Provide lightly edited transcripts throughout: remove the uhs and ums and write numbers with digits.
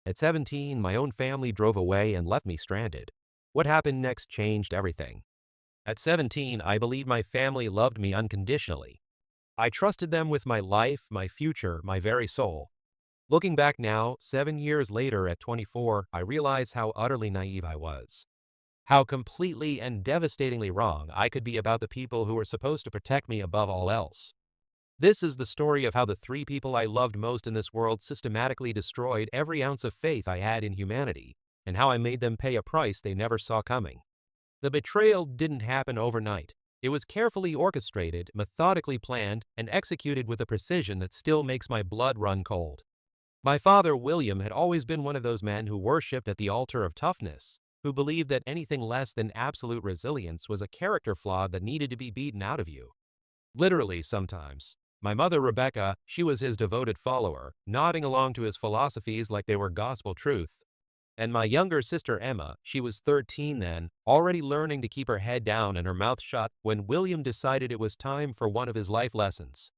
At 17, my own family drove away and left me stranded. What happened next changed everything. At 17, I believed my family loved me unconditionally. I trusted them with my life, my future, my very soul. Looking back now, 7 years later at 24, I realize how utterly naive I was. How completely and devastatingly wrong I could be about the people who were supposed to protect me above all else. This is the story of how the three people I loved most in this world systematically destroyed every ounce of faith I had in humanity, and how I made them pay a price they never saw coming. The betrayal didn't happen overnight. It was carefully orchestrated, methodically planned, and executed with a precision that still makes my blood run cold. My father, William, had always been one of those men who worshipped at the altar of toughness, who believed that anything less than absolute resilience was a character flaw that needed to be beaten out of you. Literally, sometimes. My mother, Rebecca, she was his devoted follower, nodding along to his philosophies like they were gospel truth. And my younger sister, Emma, she was 13 then, already learning to keep her head down and her mouth shut when William decided it was time for one of his life lessons.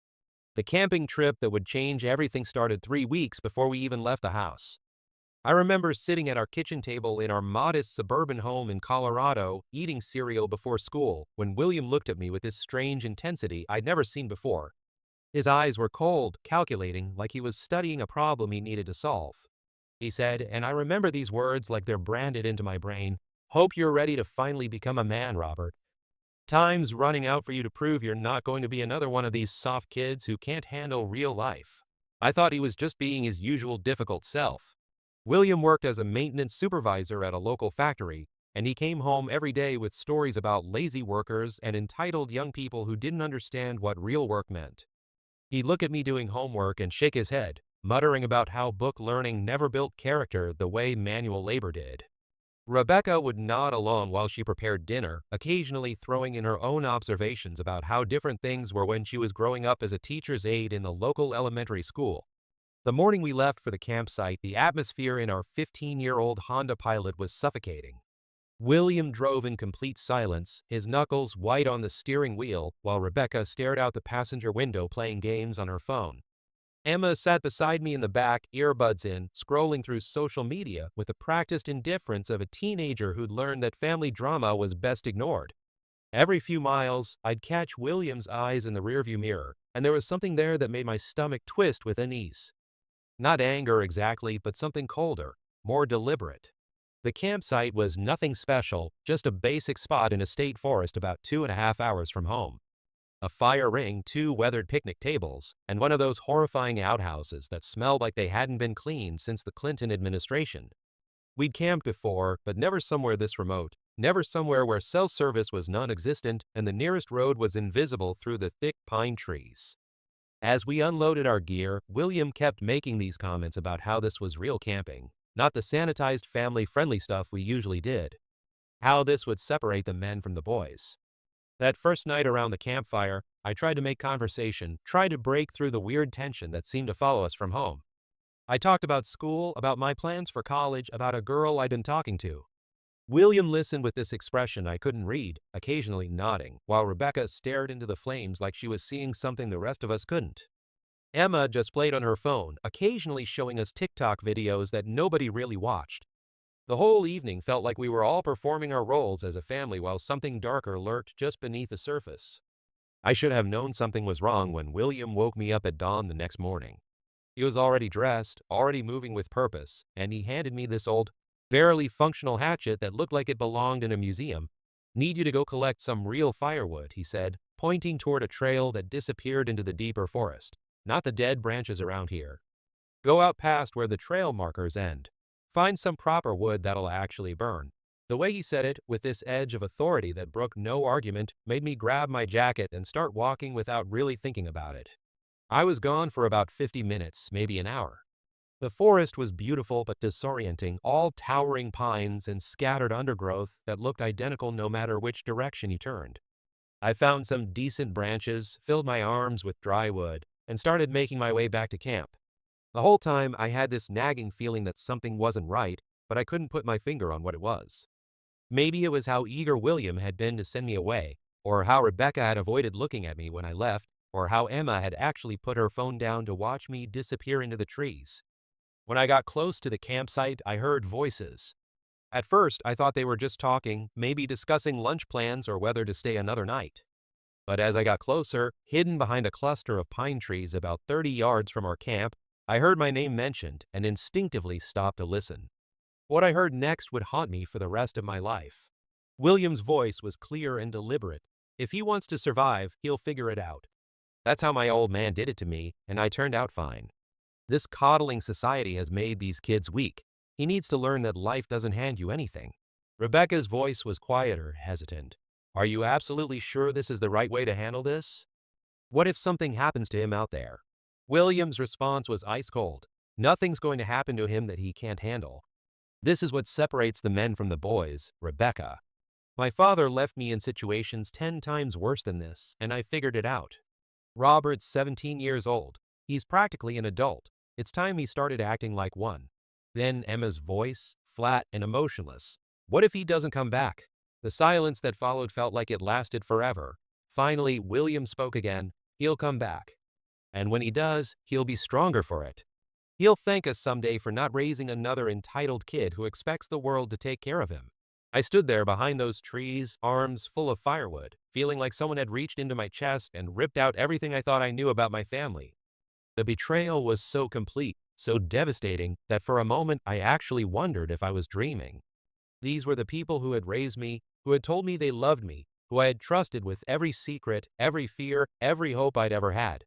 The camping trip that would change everything started 3 weeks before we even left the house. I remember sitting at our kitchen table in our modest suburban home in Colorado, eating cereal before school, when William looked at me with this strange intensity I'd never seen before. His eyes were cold, calculating, like he was studying a problem he needed to solve. He said, and I remember these words like they're branded into my brain, "Hope you're ready to finally become a man, Robert. Time's running out for you to prove you're not going to be another one of these soft kids who can't handle real life." I thought he was just being his usual difficult self. William worked as a maintenance supervisor at a local factory, and he came home every day with stories about lazy workers and entitled young people who didn't understand what real work meant. He'd look at me doing homework and shake his head, muttering about how book learning never built character the way manual labor did. Rebecca would nod along while she prepared dinner, occasionally throwing in her own observations about how different things were when she was growing up as a teacher's aide in the local elementary school. The morning we left for the campsite, the atmosphere in our 15-year-old Honda Pilot was suffocating. William drove in complete silence, his knuckles white on the steering wheel, while Rebecca stared out the passenger window playing games on her phone. Emma sat beside me in the back, earbuds in, scrolling through social media with the practiced indifference of a teenager who'd learned that family drama was best ignored. Every few miles, I'd catch William's eyes in the rearview mirror, and there was something there that made my stomach twist with unease. Not anger exactly, but something colder, more deliberate. The campsite was nothing special, just a basic spot in a state forest about 2.5 hours from home. A fire ring, two weathered picnic tables, and one of those horrifying outhouses that smelled like they hadn't been cleaned since the Clinton administration. We'd camped before, but never somewhere this remote, never somewhere where cell service was non-existent and the nearest road was invisible through the thick pine trees. As we unloaded our gear, William kept making these comments about how this was real camping, not the sanitized family-friendly stuff we usually did. How this would separate the men from the boys. That first night around the campfire, I tried to make conversation, tried to break through the weird tension that seemed to follow us from home. I talked about school, about my plans for college, about a girl I'd been talking to. William listened with this expression I couldn't read, occasionally nodding, while Rebecca stared into the flames like she was seeing something the rest of us couldn't. Emma just played on her phone, occasionally showing us TikTok videos that nobody really watched. The whole evening felt like we were all performing our roles as a family while something darker lurked just beneath the surface. I should have known something was wrong when William woke me up at dawn the next morning. He was already dressed, already moving with purpose, and he handed me this old, barely functional hatchet that looked like it belonged in a museum. "Need you to go collect some real firewood," he said, pointing toward a trail that disappeared into the deeper forest. "Not the dead branches around here. Go out past where the trail markers end. Find some proper wood that'll actually burn." The way he said it, with this edge of authority that brooked no argument, made me grab my jacket and start walking without really thinking about it. I was gone for about 50 minutes, maybe an hour. The forest was beautiful but disorienting, all towering pines and scattered undergrowth that looked identical no matter which direction you turned. I found some decent branches, filled my arms with dry wood, and started making my way back to camp. The whole time I had this nagging feeling that something wasn't right, but I couldn't put my finger on what it was. Maybe it was how eager William had been to send me away, or how Rebecca had avoided looking at me when I left, or how Emma had actually put her phone down to watch me disappear into the trees. When I got close to the campsite, I heard voices. At first, I thought they were just talking, maybe discussing lunch plans or whether to stay another night. But as I got closer, hidden behind a cluster of pine trees about 30 yards from our camp, I heard my name mentioned and instinctively stopped to listen. What I heard next would haunt me for the rest of my life. William's voice was clear and deliberate. If he wants to survive, he'll figure it out. That's how my old man did it to me, and I turned out fine. This coddling society has made these kids weak. He needs to learn that life doesn't hand you anything. Rebecca's voice was quieter, hesitant. Are you absolutely sure this is the right way to handle this? What if something happens to him out there? William's response was ice cold. Nothing's going to happen to him that he can't handle. This is what separates the men from the boys, Rebecca. My father left me in situations 10 times worse than this, and I figured it out. Robert's 17 years old. He's practically an adult. It's time he started acting like one. Then Emma's voice, flat and emotionless. What if he doesn't come back? The silence that followed felt like it lasted forever. Finally, William spoke again. He'll come back. And when he does, he'll be stronger for it. He'll thank us someday for not raising another entitled kid who expects the world to take care of him. I stood there behind those trees, arms full of firewood, feeling like someone had reached into my chest and ripped out everything I thought I knew about my family. The betrayal was so complete, so devastating, that for a moment I actually wondered if I was dreaming. These were the people who had raised me, who had told me they loved me, who I had trusted with every secret, every fear, every hope I'd ever had.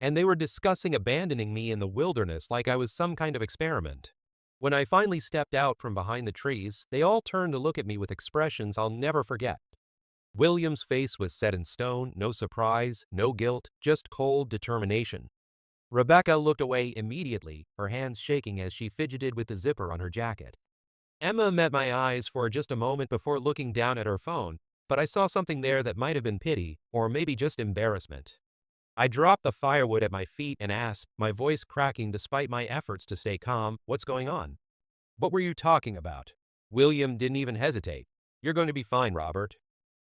And they were discussing abandoning me in the wilderness like I was some kind of experiment. When I finally stepped out from behind the trees, they all turned to look at me with expressions I'll never forget. William's face was set in stone, no surprise, no guilt, just cold determination. Rebecca looked away immediately, her hands shaking as she fidgeted with the zipper on her jacket. Emma met my eyes for just a moment before looking down at her phone, but I saw something there that might have been pity, or maybe just embarrassment. I dropped the firewood at my feet and asked, my voice cracking despite my efforts to stay calm, what's going on? What were you talking about? William didn't even hesitate. You're going to be fine, Robert.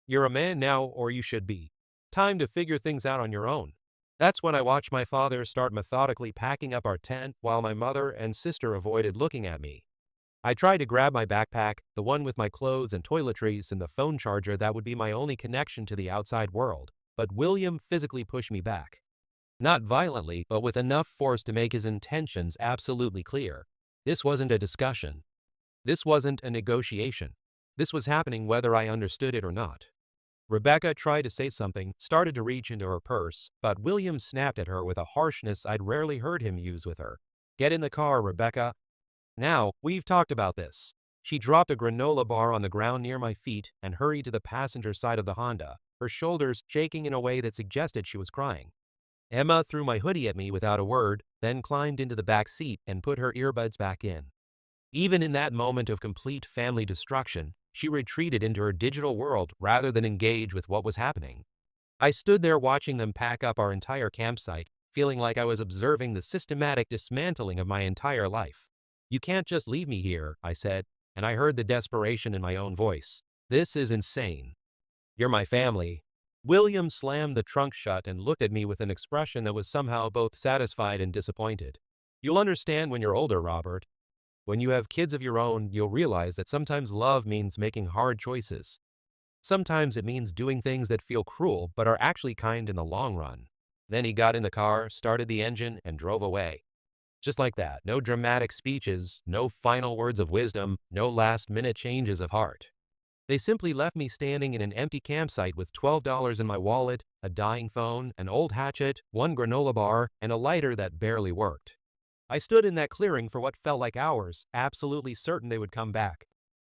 You're a man now, or you should be. Time to figure things out on your own. That's when I watched my father start methodically packing up our tent while my mother and sister avoided looking at me. I tried to grab my backpack, the one with my clothes and toiletries and the phone charger that would be my only connection to the outside world, but William physically pushed me back. Not violently, but with enough force to make his intentions absolutely clear. This wasn't a discussion. This wasn't a negotiation. This was happening whether I understood it or not. Rebecca tried to say something, started to reach into her purse, but William snapped at her with a harshness I'd rarely heard him use with her. Get in the car, Rebecca. Now, we've talked about this. She dropped a granola bar on the ground near my feet and hurried to the passenger side of the Honda, her shoulders shaking in a way that suggested she was crying. Emma threw my hoodie at me without a word, then climbed into the back seat and put her earbuds back in. Even in that moment of complete family destruction, she retreated into her digital world rather than engage with what was happening. I stood there watching them pack up our entire campsite, feeling like I was observing the systematic dismantling of my entire life. You can't just leave me here, I said, and I heard the desperation in my own voice. This is insane. You're my family. William slammed the trunk shut and looked at me with an expression that was somehow both satisfied and disappointed. You'll understand when you're older, Robert. When you have kids of your own, you'll realize that sometimes love means making hard choices. Sometimes it means doing things that feel cruel but are actually kind in the long run. Then he got in the car, started the engine, and drove away. Just like that, no dramatic speeches, no final words of wisdom, no last-minute changes of heart. They simply left me standing in an empty campsite with $12 in my wallet, a dying phone, an old hatchet, one granola bar, and a lighter that barely worked. I stood in that clearing for what felt like hours, absolutely certain they would come back.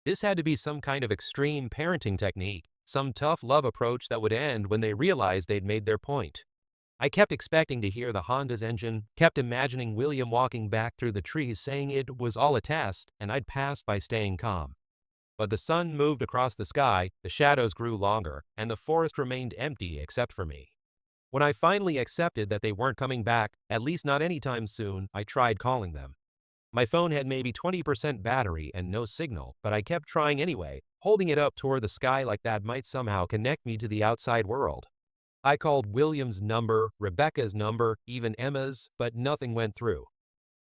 This had to be some kind of extreme parenting technique, some tough love approach that would end when they realized they'd made their point. I kept expecting to hear the Honda's engine, kept imagining William walking back through the trees saying it was all a test, and I'd passed by staying calm. But the sun moved across the sky, the shadows grew longer, and the forest remained empty except for me. When I finally accepted that they weren't coming back, at least not anytime soon, I tried calling them. My phone had maybe 20% battery and no signal, but I kept trying anyway, holding it up toward the sky like that might somehow connect me to the outside world. I called William's number, Rebecca's number, even Emma's, but nothing went through.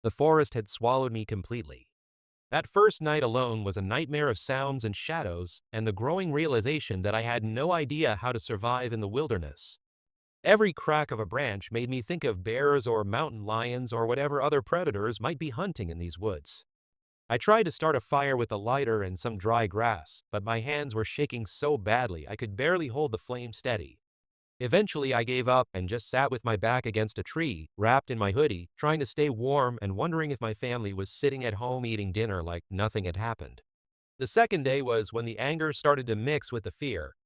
The forest had swallowed me completely. That first night alone was a nightmare of sounds and shadows, and the growing realization that I had no idea how to survive in the wilderness. Every crack of a branch made me think of bears or mountain lions or whatever other predators might be hunting in these woods. I tried to start a fire with a lighter and some dry grass, but my hands were shaking so badly I could barely hold the flame steady. Eventually I gave up and just sat with my back against a tree, wrapped in my hoodie, trying to stay warm and wondering if my family was sitting at home eating dinner like nothing had happened. The second day was when the anger started to mix with the fear.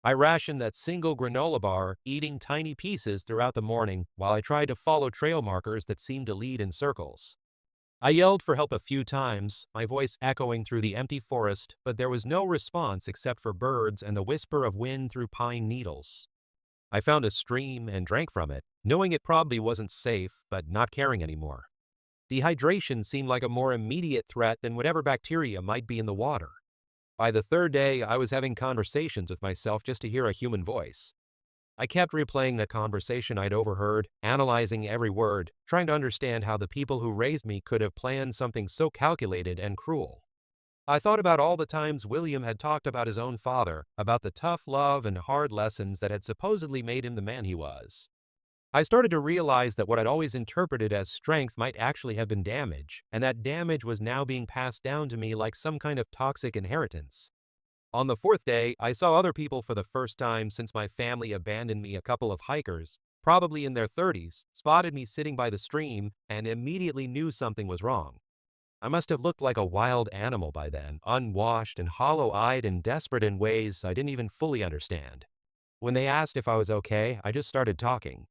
I rationed that single granola bar, eating tiny pieces throughout the morning while I tried to follow trail markers that seemed to lead in circles. I yelled for help a few times, my voice echoing through the empty forest, but there was no response except for birds and the whisper of wind through pine needles. I found a stream and drank from it, knowing it probably wasn't safe, but not caring anymore. Dehydration seemed like a more immediate threat than whatever bacteria might be in the water. By the third day, I was having conversations with myself just to hear a human voice. I kept replaying that conversation I'd overheard, analyzing every word, trying to understand how the people who raised me could have planned something so calculated and cruel. I thought about all the times William had talked about his own father, about the tough love and hard lessons that had supposedly made him the man he was. I started to realize that what I'd always interpreted as strength might actually have been damage, and that damage was now being passed down to me like some kind of toxic inheritance. On the fourth day, I saw other people for the first time since my family abandoned me. A couple of hikers, probably in their 30s, spotted me sitting by the stream and immediately knew something was wrong. I must have looked like a wild animal by then, unwashed and hollow-eyed and desperate in ways I didn't even fully understand. When they asked if I was okay, I just started talking.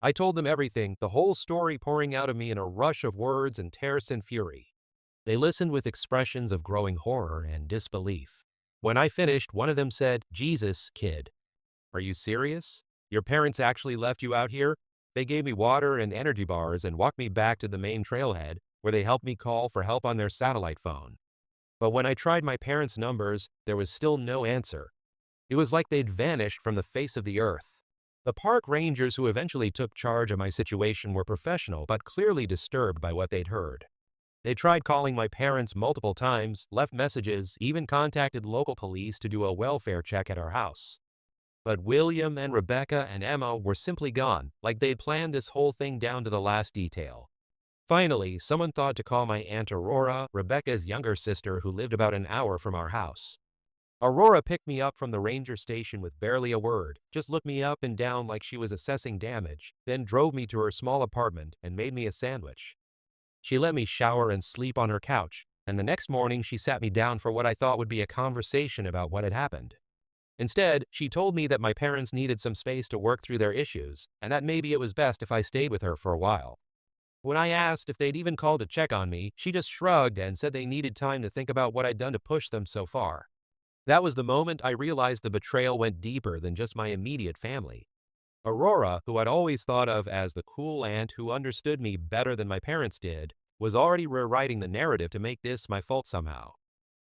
I told them everything, the whole story pouring out of me in a rush of words and terse fury. They listened with expressions of growing horror and disbelief. When I finished, one of them said, "Jesus, kid. Are you serious? Your parents actually left you out here?" They gave me water and energy bars and walked me back to the main trailhead, where they helped me call for help on their satellite phone. But when I tried my parents' numbers, there was still no answer. It was like they'd vanished from the face of the earth. The park rangers who eventually took charge of my situation were professional but clearly disturbed by what they'd heard. They tried calling my parents multiple times, left messages, even contacted local police to do a welfare check at our house. But William and Rebecca and Emma were simply gone, like they'd planned this whole thing down to the last detail. Finally, someone thought to call my Aunt Aurora, Rebecca's younger sister who lived about an hour from our house. Aurora picked me up from the ranger station with barely a word, just looked me up and down like she was assessing damage, then drove me to her small apartment and made me a sandwich. She let me shower and sleep on her couch, and the next morning she sat me down for what I thought would be a conversation about what had happened. Instead, she told me that my parents needed some space to work through their issues, and that maybe it was best if I stayed with her for a while. When I asked if they'd even called to check on me, she just shrugged and said they needed time to think about what I'd done to push them so far. That was the moment I realized the betrayal went deeper than just my immediate family. Aurora, who I'd always thought of as the cool aunt who understood me better than my parents did, was already rewriting the narrative to make this my fault somehow.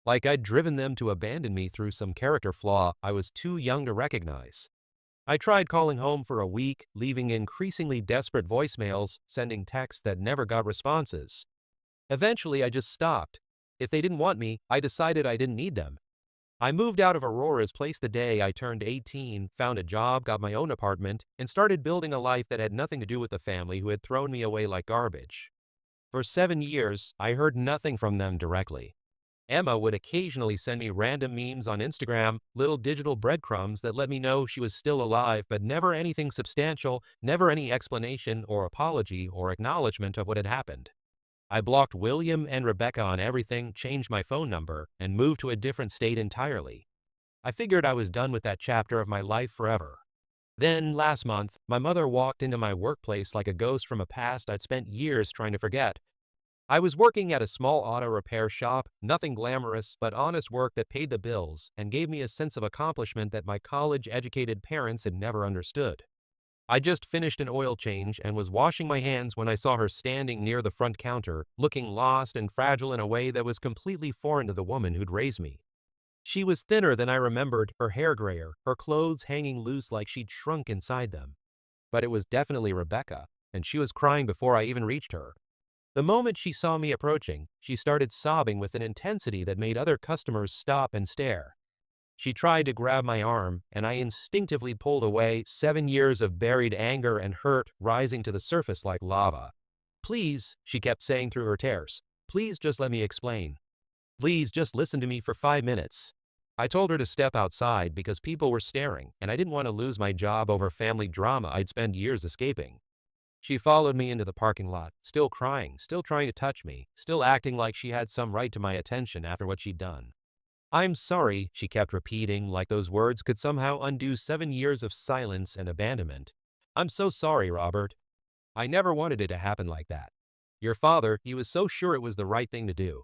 Like I'd driven them to abandon me through some character flaw I was too young to recognize. I tried calling home for a week, leaving increasingly desperate voicemails, sending texts that never got responses. Eventually, I just stopped. If they didn't want me, I decided I didn't need them. I moved out of Aurora's place the day I turned 18, found a job, got my own apartment, and started building a life that had nothing to do with the family who had thrown me away like garbage. For 7 years, I heard nothing from them directly. Emma would occasionally send me random memes on Instagram, little digital breadcrumbs that let me know she was still alive, but never anything substantial, never any explanation or apology or acknowledgement of what had happened. I blocked William and Rebecca on everything, changed my phone number, and moved to a different state entirely. I figured I was done with that chapter of my life forever. Then, last month, my mother walked into my workplace like a ghost from a past I'd spent years trying to forget. I was working at a small auto repair shop, nothing glamorous, but honest work that paid the bills and gave me a sense of accomplishment that my college-educated parents had never understood. I just finished an oil change and was washing my hands when I saw her standing near the front counter, looking lost and fragile in a way that was completely foreign to the woman who'd raised me. She was thinner than I remembered, her hair grayer, her clothes hanging loose like she'd shrunk inside them. But it was definitely Rebecca, and she was crying before I even reached her. The moment she saw me approaching, she started sobbing with an intensity that made other customers stop and stare. She tried to grab my arm, and I instinctively pulled away, 7 years of buried anger and hurt rising to the surface like lava. "Please," she kept saying through her tears. "Please just let me explain. Please just listen to me for 5 minutes." I told her to step outside because people were staring, and I didn't want to lose my job over family drama I'd spent years escaping. She followed me into the parking lot, still crying, still trying to touch me, still acting like she had some right to my attention after what she'd done. "I'm sorry," she kept repeating, like those words could somehow undo 7 years of silence and abandonment. "I'm so sorry, Robert. I never wanted it to happen like that. Your father, he was so sure it was the right thing to do.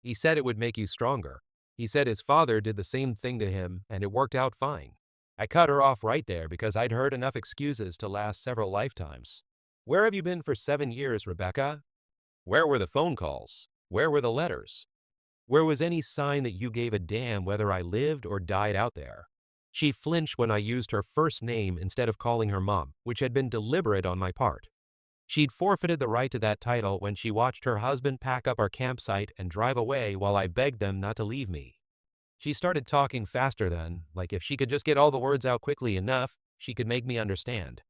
He said it would make you stronger. He said his father did the same thing to him, and it worked out fine." I cut her off right there because I'd heard enough excuses to last several lifetimes. "Where have you been for 7 years, Rebecca? Where were the phone calls? Where were the letters? Where was any sign that you gave a damn whether I lived or died out there?" She flinched when I used her first name instead of calling her mom, which had been deliberate on my part. She'd forfeited the right to that title when she watched her husband pack up our campsite and drive away while I begged them not to leave me. She started talking faster then, like if she could just get all the words out quickly enough, she could make me understand.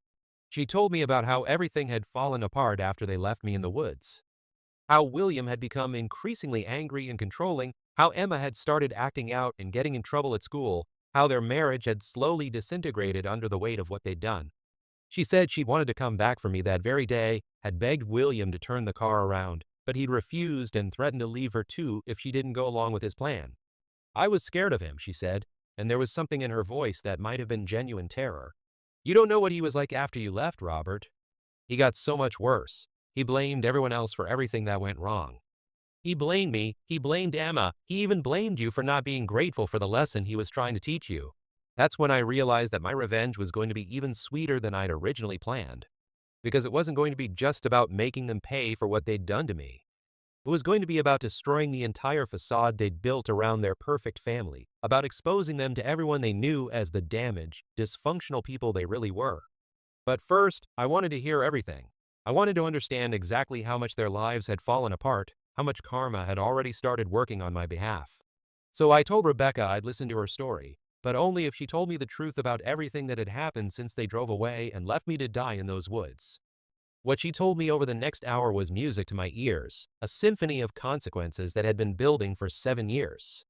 She told me about how everything had fallen apart after they left me in the woods. How William had become increasingly angry and controlling, how Emma had started acting out and getting in trouble at school, how their marriage had slowly disintegrated under the weight of what they'd done. She said she wanted to come back for me that very day, had begged William to turn the car around, but he'd refused and threatened to leave her too if she didn't go along with his plan. I was scared of him, she said, and there was something in her voice that might have been genuine terror. "You don't know what he was like after you left, Robert. He got so much worse. He blamed everyone else for everything that went wrong. He blamed me, he blamed Emma, he even blamed you for not being grateful for the lesson he was trying to teach you." That's when I realized that my revenge was going to be even sweeter than I'd originally planned. Because it wasn't going to be just about making them pay for what they'd done to me. It was going to be about destroying the entire facade they'd built around their perfect family, about exposing them to everyone they knew as the damaged, dysfunctional people they really were. But first, I wanted to hear everything. I wanted to understand exactly how much their lives had fallen apart, how much karma had already started working on my behalf. So I told Rebecca I'd listen to her story, but only if she told me the truth about everything that had happened since they drove away and left me to die in those woods. What she told me over the next hour was music to my ears, a symphony of consequences that had been building for 7 years.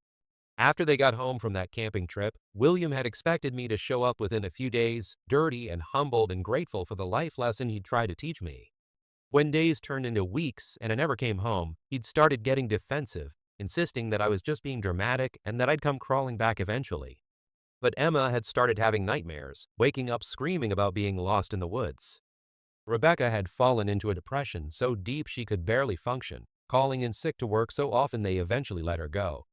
After they got home from that camping trip, William had expected me to show up within a few days, dirty and humbled and grateful for the life lesson he'd tried to teach me. When days turned into weeks and I never came home, he'd started getting defensive, insisting that I was just being dramatic and that I'd come crawling back eventually. But Emma had started having nightmares, waking up screaming about being lost in the woods. Rebecca had fallen into a depression so deep she could barely function, calling in sick to work so often they eventually let her go.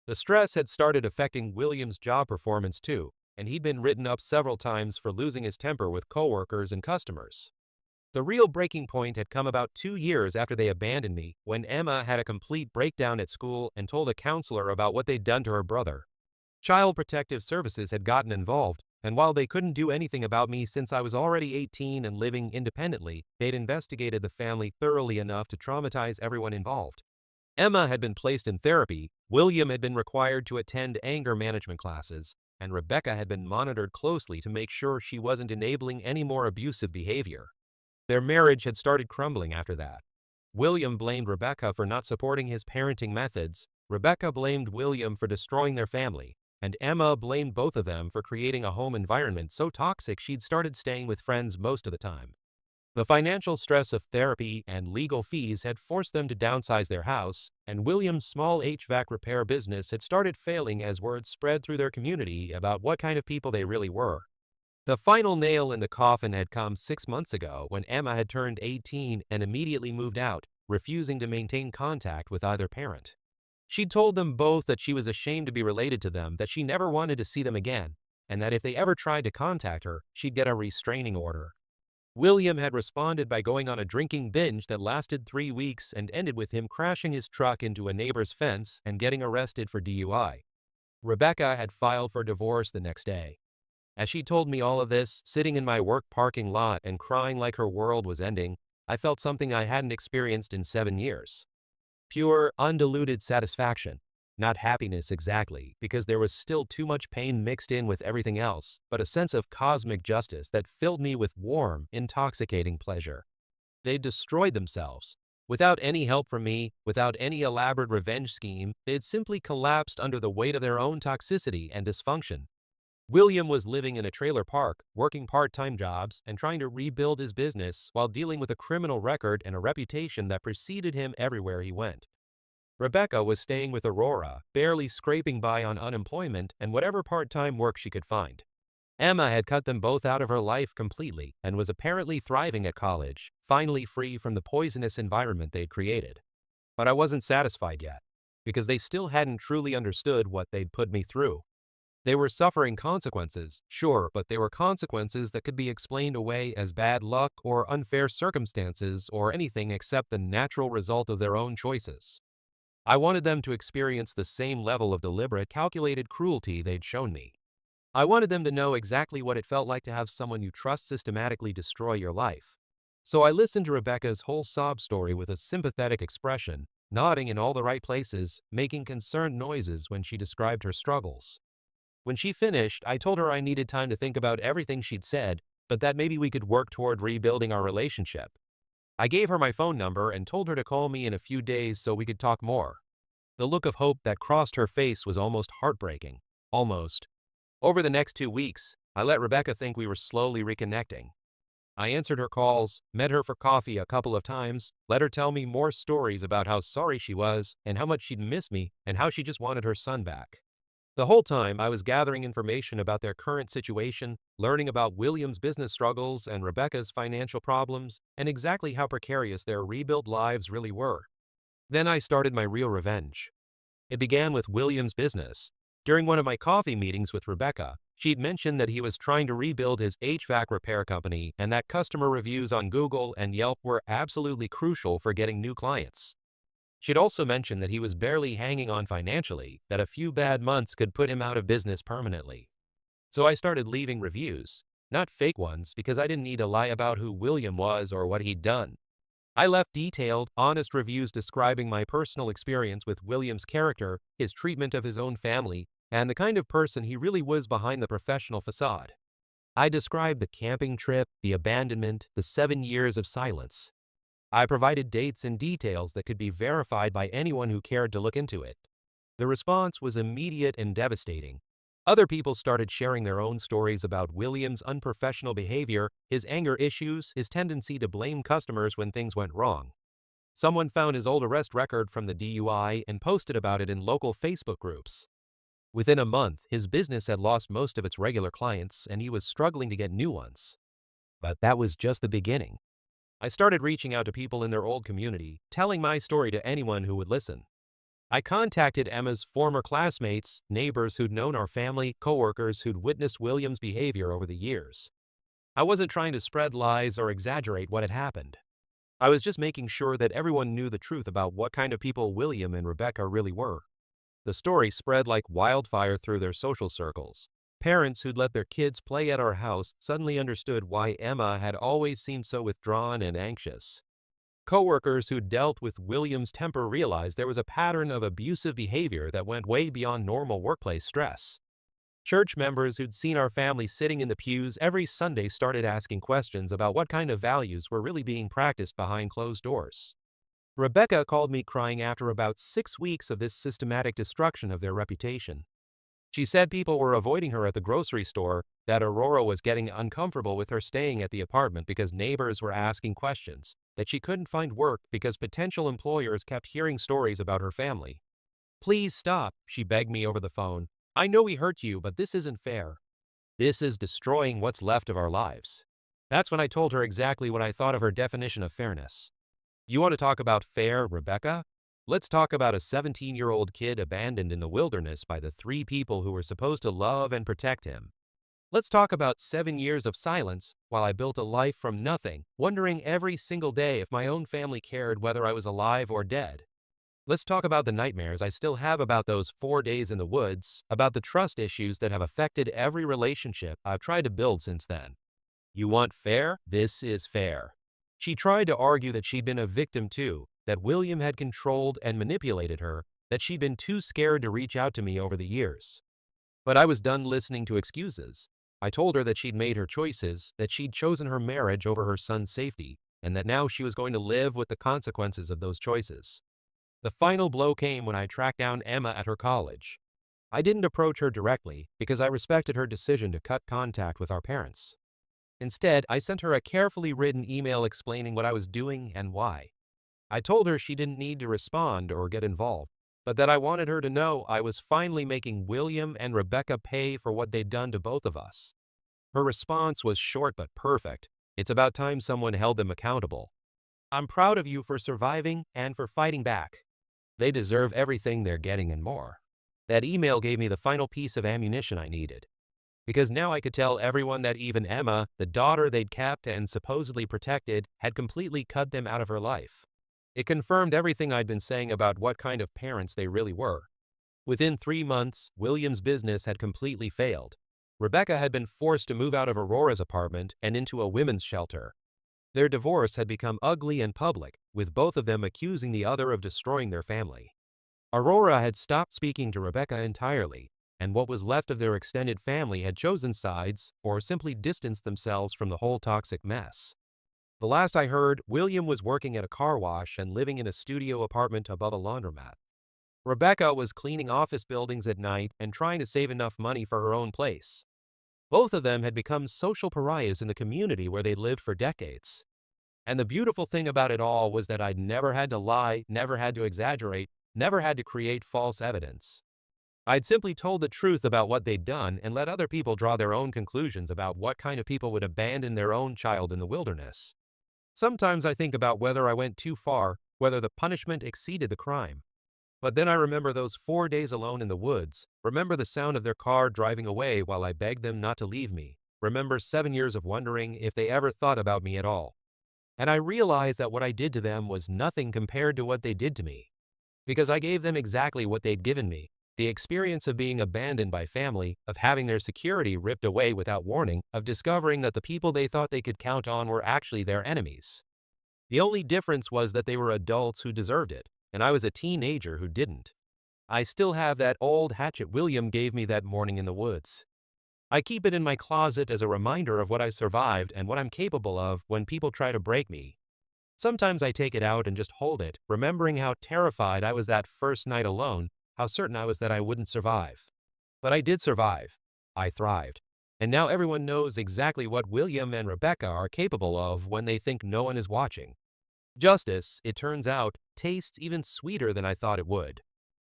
The stress had started affecting William's job performance too, and he'd been written up several times for losing his temper with coworkers and customers. The real breaking point had come about 2 years after they abandoned me, when Emma had a complete breakdown at school and told a counselor about what they'd done to her brother. Child Protective Services had gotten involved, and while they couldn't do anything about me since I was already 18 and living independently, they'd investigated the family thoroughly enough to traumatize everyone involved. Emma had been placed in therapy, William had been required to attend anger management classes, and Rebecca had been monitored closely to make sure she wasn't enabling any more abusive behavior. Their marriage had started crumbling after that. William blamed Rebecca for not supporting his parenting methods, Rebecca blamed William for destroying their family, and Emma blamed both of them for creating a home environment so toxic she'd started staying with friends most of the time. The financial stress of therapy and legal fees had forced them to downsize their house, and William's small HVAC repair business had started failing as word spread through their community about what kind of people they really were. The final nail in the coffin had come 6 months ago when Emma had turned 18 and immediately moved out, refusing to maintain contact with either parent. She told them both that she was ashamed to be related to them, that she never wanted to see them again, and that if they ever tried to contact her, she'd get a restraining order. William had responded by going on a drinking binge that lasted 3 weeks and ended with him crashing his truck into a neighbor's fence and getting arrested for DUI. Rebecca had filed for divorce the next day. As she told me all of this, sitting in my work parking lot and crying like her world was ending, I felt something I hadn't experienced in 7 years. Pure, undiluted satisfaction. Not happiness exactly, because there was still too much pain mixed in with everything else, but a sense of cosmic justice that filled me with warm, intoxicating pleasure. They destroyed themselves. Without any help from me, without any elaborate revenge scheme, they had simply collapsed under the weight of their own toxicity and dysfunction. William was living in a trailer park, working part-time jobs, and trying to rebuild his business while dealing with a criminal record and a reputation that preceded him everywhere he went. Rebecca was staying with Aurora, barely scraping by on unemployment and whatever part-time work she could find. Emma had cut them both out of her life completely and was apparently thriving at college, finally free from the poisonous environment they'd created. But I wasn't satisfied yet, because they still hadn't truly understood what they'd put me through. They were suffering consequences, sure, but they were consequences that could be explained away as bad luck or unfair circumstances or anything except the natural result of their own choices. I wanted them to experience the same level of deliberate, calculated cruelty they'd shown me. I wanted them to know exactly what it felt like to have someone you trust systematically destroy your life. So I listened to Rebecca's whole sob story with a sympathetic expression, nodding in all the right places, making concerned noises when she described her struggles. When she finished, I told her I needed time to think about everything she'd said, but that maybe we could work toward rebuilding our relationship. I gave her my phone number and told her to call me in a few days so we could talk more. The look of hope that crossed her face was almost heartbreaking. Almost. Over the next 2 weeks, I let Rebecca think we were slowly reconnecting. I answered her calls, met her for coffee a couple of times, let her tell me more stories about how sorry she was and how much she'd miss me and how she just wanted her son back. The whole time I was gathering information about their current situation, learning about William's business struggles and Rebecca's financial problems, and exactly how precarious their rebuilt lives really were. Then I started my real revenge. It began with William's business. During one of my coffee meetings with Rebecca, she'd mentioned that he was trying to rebuild his HVAC repair company and that customer reviews on Google and Yelp were absolutely crucial for getting new clients. She'd also mentioned that he was barely hanging on financially, that a few bad months could put him out of business permanently. So I started leaving reviews, not fake ones because I didn't need to lie about who William was or what he'd done. I left detailed, honest reviews describing my personal experience with William's character, his treatment of his own family, and the kind of person he really was behind the professional facade. I described the camping trip, the abandonment, the 7 years of silence. I provided dates and details that could be verified by anyone who cared to look into it. The response was immediate and devastating. Other people started sharing their own stories about William's unprofessional behavior, his anger issues, his tendency to blame customers when things went wrong. Someone found his old arrest record from the DUI and posted about it in local Facebook groups. Within a month, his business had lost most of its regular clients and he was struggling to get new ones. But that was just the beginning. I started reaching out to people in their old community, telling my story to anyone who would listen. I contacted Emma's former classmates, neighbors who'd known our family, coworkers who'd witnessed William's behavior over the years. I wasn't trying to spread lies or exaggerate what had happened. I was just making sure that everyone knew the truth about what kind of people William and Rebecca really were. The story spread like wildfire through their social circles. Parents who'd let their kids play at our house suddenly understood why Emma had always seemed so withdrawn and anxious. Coworkers who'd dealt with William's temper realized there was a pattern of abusive behavior that went way beyond normal workplace stress. Church members who'd seen our family sitting in the pews every Sunday started asking questions about what kind of values were really being practiced behind closed doors. Rebecca called me crying after about 6 weeks of this systematic destruction of their reputation. She said people were avoiding her at the grocery store, that Aurora was getting uncomfortable with her staying at the apartment because neighbors were asking questions, that she couldn't find work because potential employers kept hearing stories about her family. "Please stop," she begged me over the phone. "I know we hurt you, but this isn't fair. This is destroying what's left of our lives." That's when I told her exactly what I thought of her definition of fairness. "You want to talk about fair, Rebecca? Let's talk about a 17-year-old kid abandoned in the wilderness by the 3 people who were supposed to love and protect him. Let's talk about 7 years of silence while I built a life from nothing, wondering every single day if my own family cared whether I was alive or dead. Let's talk about the nightmares I still have about those 4 days in the woods, about the trust issues that have affected every relationship I've tried to build since then. You want fair? This is fair." She tried to argue that she'd been a victim too, that William had controlled and manipulated her, that she'd been too scared to reach out to me over the years. But I was done listening to excuses. I told her that she'd made her choices, that she'd chosen her marriage over her son's safety, and that now she was going to live with the consequences of those choices. The final blow came when I tracked down Emma at her college. I didn't approach her directly because I respected her decision to cut contact with our parents. Instead, I sent her a carefully written email explaining what I was doing and why. I told her she didn't need to respond or get involved, but that I wanted her to know I was finally making William and Rebecca pay for what they'd done to both of us. Her response was short but perfect. It's about time someone held them accountable. I'm proud of you for surviving and for fighting back. They deserve everything they're getting and more. That email gave me the final piece of ammunition I needed. Because now I could tell everyone that even Emma, the daughter they'd kept and supposedly protected, had completely cut them out of her life. It confirmed everything I'd been saying about what kind of parents they really were. Within 3 months, William's business had completely failed. Rebecca had been forced to move out of Aurora's apartment and into a women's shelter. Their divorce had become ugly and public, with both of them accusing the other of destroying their family. Aurora had stopped speaking to Rebecca entirely, and what was left of their extended family had chosen sides or simply distanced themselves from the whole toxic mess. The last I heard, William was working at a car wash and living in a studio apartment above a laundromat. Rebecca was cleaning office buildings at night and trying to save enough money for her own place. Both of them had become social pariahs in the community where they'd lived for decades. And the beautiful thing about it all was that I'd never had to lie, never had to exaggerate, never had to create false evidence. I'd simply told the truth about what they'd done and let other people draw their own conclusions about what kind of people would abandon their own child in the wilderness. Sometimes I think about whether I went too far, whether the punishment exceeded the crime. But then I remember those 4 days alone in the woods, remember the sound of their car driving away while I begged them not to leave me, remember 7 years of wondering if they ever thought about me at all. And I realized that what I did to them was nothing compared to what they did to me. Because I gave them exactly what they'd given me, the experience of being abandoned by family, of having their security ripped away without warning, of discovering that the people they thought they could count on were actually their enemies. The only difference was that they were adults who deserved it, and I was a teenager who didn't. I still have that old hatchet William gave me that morning in the woods. I keep it in my closet as a reminder of what I survived and what I'm capable of when people try to break me. Sometimes I take it out and just hold it, remembering how terrified I was that first night alone, how certain I was that I wouldn't survive. But I did survive. I thrived. And now everyone knows exactly what William and Rebecca are capable of when they think no one is watching. Justice, it turns out, tastes even sweeter than I thought it would.